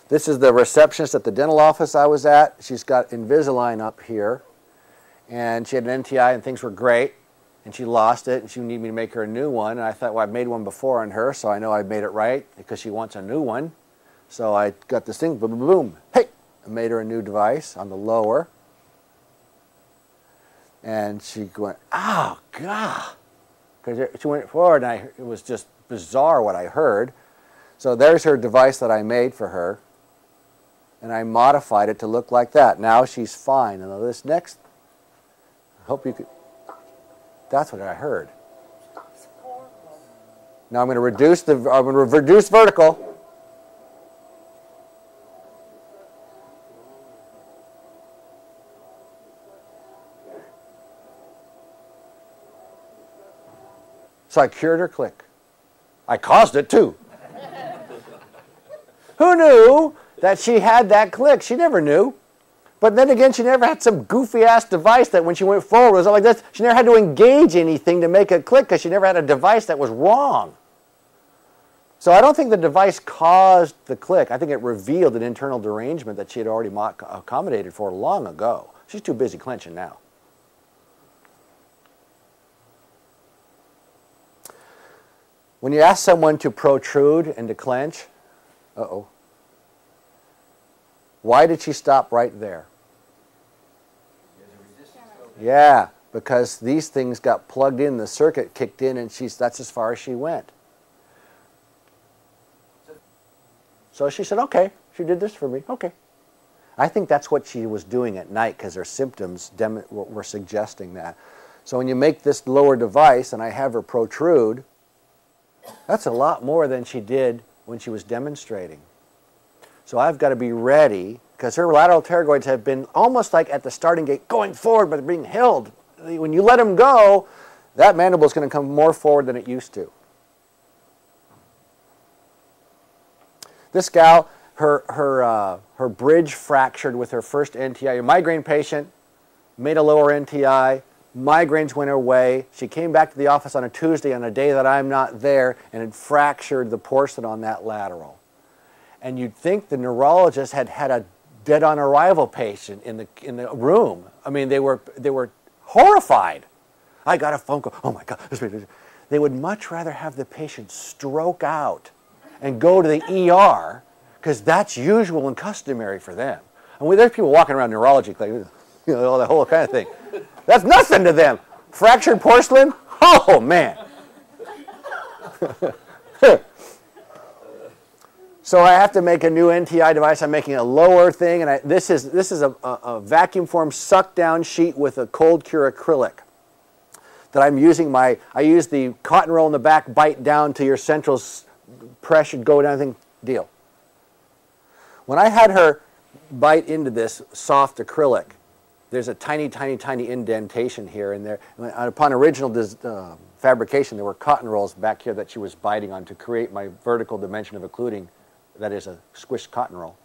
This is the receptionist at the dental office I was at. She's got Invisalign up here. And she had an NTI and things were great. And she lost it and she needed me to make her a new one. And I thought, well, I've made one before on her, so I know I've made it right because she wants a new one. So I got this thing, boom, boom, boom. Hey! I made her a new device on the lower. And she went, oh, God. Because she went forward and it was just bizarre what I heard. So there's her device that I made for her. And I modified it to look like that. Now she's fine. And this next, I hope you could, that's what I heard. Now I'm going to reduce vertical. So I cured her click. I caused it too. Who knew that she had that click? She never knew. But then again, she never had some goofy-ass device that when she went forward was like this. She never had to engage anything to make it click because she never had a device that was wrong. So I don't think the device caused the click. I think it revealed an internal derangement that she had already accommodated for long ago. She's too busy clenching now. When you ask someone to protrude and to clench, why did she stop right there? Yeah, because these things got plugged in, the circuit kicked in, and that's as far as she went. So she said, okay, she did this for me, okay. I think that's what she was doing at night because her symptoms were suggesting that. So when you make this lower device and I have her protrude, that's a lot more than she did when she was demonstrating. So I've got to be ready, because her lateral pterygoids have been almost like at the starting gate, going forward, but they're being held. When you let them go, that mandible is going to come more forward than it used to. This gal, her bridge fractured with her first NTI. A migraine patient, made a lower NTI. Migraines went away. She came back to the office on a Tuesday on a day that I'm not there and had fractured the porcelain on that lateral. And you'd think the neurologist had had a dead-on arrival patient in the room. I mean, they were horrified. I got a phone call. Oh my God! They would much rather have the patient stroke out and go to the ER because that's usual and customary for them. And there's people walking around neurology clinics, you know, all that whole kind of thing. That's nothing to them. Fractured porcelain? Oh, man. So I have to make a new NTI device. I'm making a lower thing, and this is a vacuum form suck down sheet with a cold cure acrylic that I'm using. I use the cotton roll in the back, bite down to your central pressure, go down thing deal. When I had her bite into this soft acrylic, there's a tiny, tiny, tiny indentation here and there. Upon original fabrication, there were cotton rolls back here that she was biting on to create my vertical dimension of occluding, that is a squished cotton roll.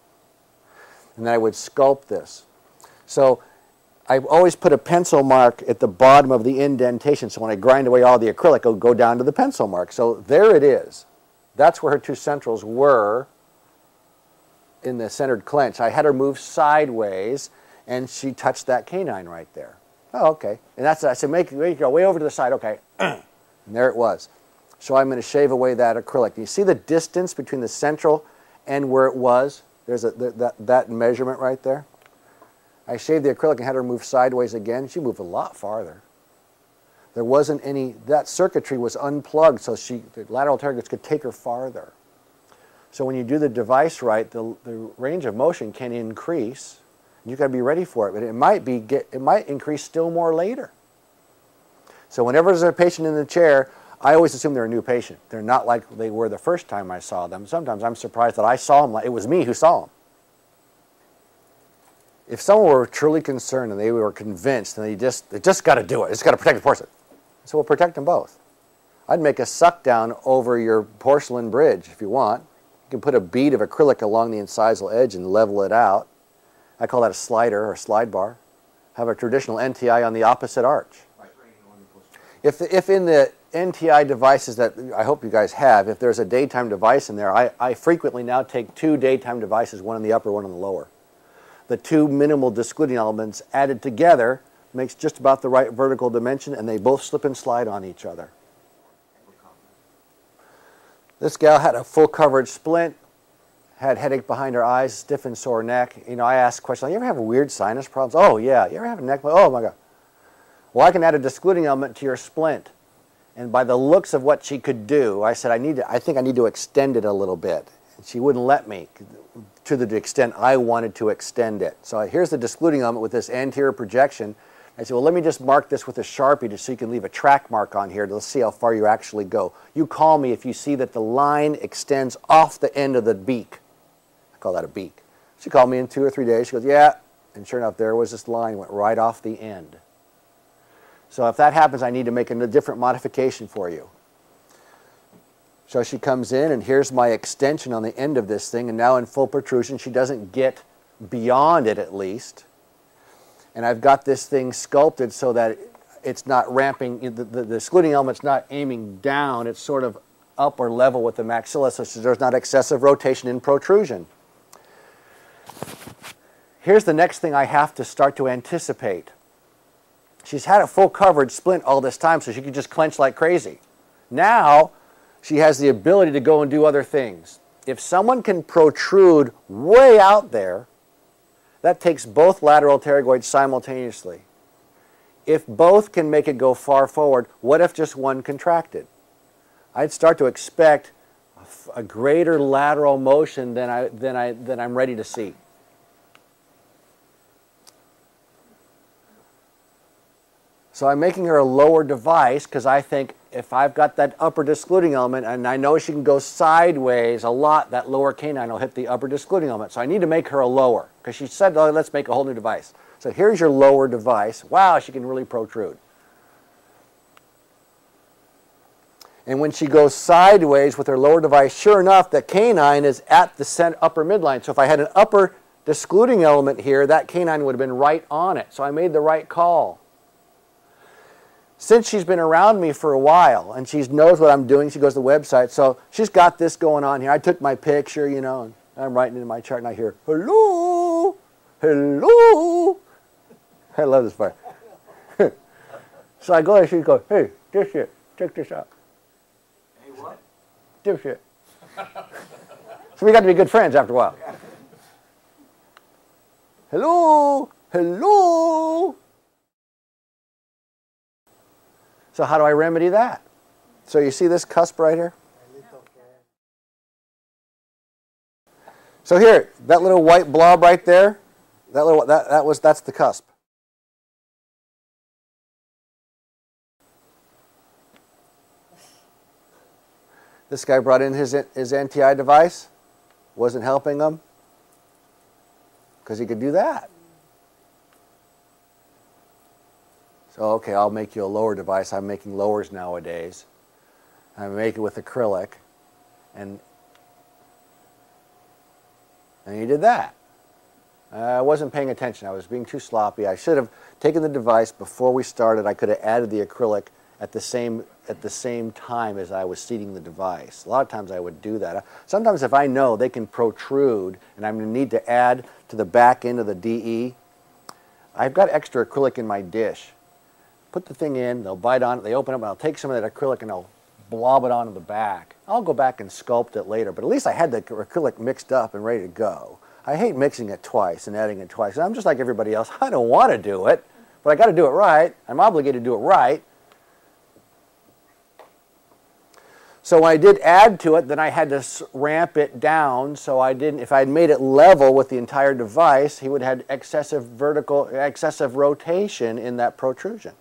And then I would sculpt this. So I always put a pencil mark at the bottom of the indentation, so when I grind away all the acrylic, it'll go down to the pencil mark. So there it is. That's where her two centrals were in the centered clench. I had her move sideways, and she touched that canine right there. Oh, okay. And that's, I said, make it go way over to the side. Okay. And there it was. So I'm going to shave away that acrylic. You see the distance between the central and where it was? There's that measurement right there. I shaved the acrylic and had her move sideways again. She moved a lot farther. There wasn't any, that circuitry was unplugged, so the lateral pterygoids could take her farther. So when you do the device right, the range of motion can increase. You've got to be ready for it, but it might increase still more later. So whenever there's a patient in the chair, I always assume they're a new patient. They're not like they were the first time I saw them. Sometimes I'm surprised that I saw them like it was me who saw them. If someone were truly concerned and they were convinced and they just got to do it, it's got to protect the porcelain, so we'll protect them both. I'd make a suck down over your porcelain bridge if you want. You can put a bead of acrylic along the incisal edge and level it out. I call that a slider or slide bar. Have a traditional NTI on the opposite arch. If in the NTI devices that I hope you guys have, if there's a daytime device in there, I frequently now take two daytime devices, one in the upper, one in the lower. The two minimal discluding elements added together makes just about the right vertical dimension, and they both slip and slide on each other. This gal had a full coverage splint, had headache behind her eyes, stiff and sore neck. You know, I asked questions, you ever have weird sinus problems? Oh, yeah. You ever have a neck? Oh, my God. Well, I can add a discluding element to your splint. And by the looks of what she could do, I said, I think I need to extend it a little bit. And she wouldn't let me to the extent I wanted to extend it. So here's the discluding element with this anterior projection. I said, well, let me just mark this with a Sharpie just so you can leave a track mark on here. Let's see how far you actually go. You call me if you see that the line extends off the end of the beak. I call that a beak. She called me in 2 or 3 days. She goes, yeah. And sure enough, there was this line, went right off the end. So if that happens, I need to make a different modification for you. So she comes in, and here's my extension on the end of this thing, and now in full protrusion. She doesn't get beyond it, at least. And I've got this thing sculpted so that it's not ramping, the discluding element's not aiming down, it's sort of up or level with the maxilla, so there's not excessive rotation in protrusion. Here's the next thing I have to start to anticipate. She's had a full coverage splint all this time, so she could just clench like crazy. Now, she has the ability to go and do other things. If someone can protrude way out there, that takes both lateral pterygoids simultaneously. If both can make it go far forward, what if just one contracted? I'd start to expect a greater lateral motion than I'm ready to see. So I'm making her a lower device because I think if I've got that upper discluding element and I know she can go sideways a lot, that lower canine will hit the upper discluding element. So I need to make her a lower because she said, oh, let's make a whole new device. So here's your lower device. Wow, she can really protrude. And when she goes sideways with her lower device, sure enough, the canine is at the upper midline. So if I had an upper discluding element here, that canine would have been right on it. So I made the right call. Since she's been around me for a while and she knows what I'm doing, she goes to the website, so she's got this going on here. I took my picture, you know, and I'm writing in my chart and I hear, hello, hello. I love this part. So I go there, she goes, hey, dipshit, check this out. Hey, what? Dipshit. So we got to be good friends after a while. Hello, hello. So how do I remedy that? So you see this cusp right here? So here, that little white blob right there, that's the cusp. This guy brought in his NTI device, wasn't helping him, because he could do that. So, okay, I'll make you a lower device. I'm making lowers nowadays. I make it with acrylic. And he did that. I wasn't paying attention. I was being too sloppy. I should have taken the device before we started. I could have added the acrylic at the same time as I was seating the device. A lot of times I would do that. Sometimes if I know they can protrude and I'm going to need to add to the back end of the DE, I've got extra acrylic in my dish. Put the thing in, they'll bite on it, they open up, and I'll take some of that acrylic and I'll blob it onto the back. I'll go back and sculpt it later, but at least I had the acrylic mixed up and ready to go. I hate mixing it twice and adding it twice. I'm just like everybody else. I don't want to do it, but I got to do it right. I'm obligated to do it right. So when I did add to it, then I had to ramp it down. So I didn't. If I had made it level with the entire device, he would have had excessive rotation in that protrusion.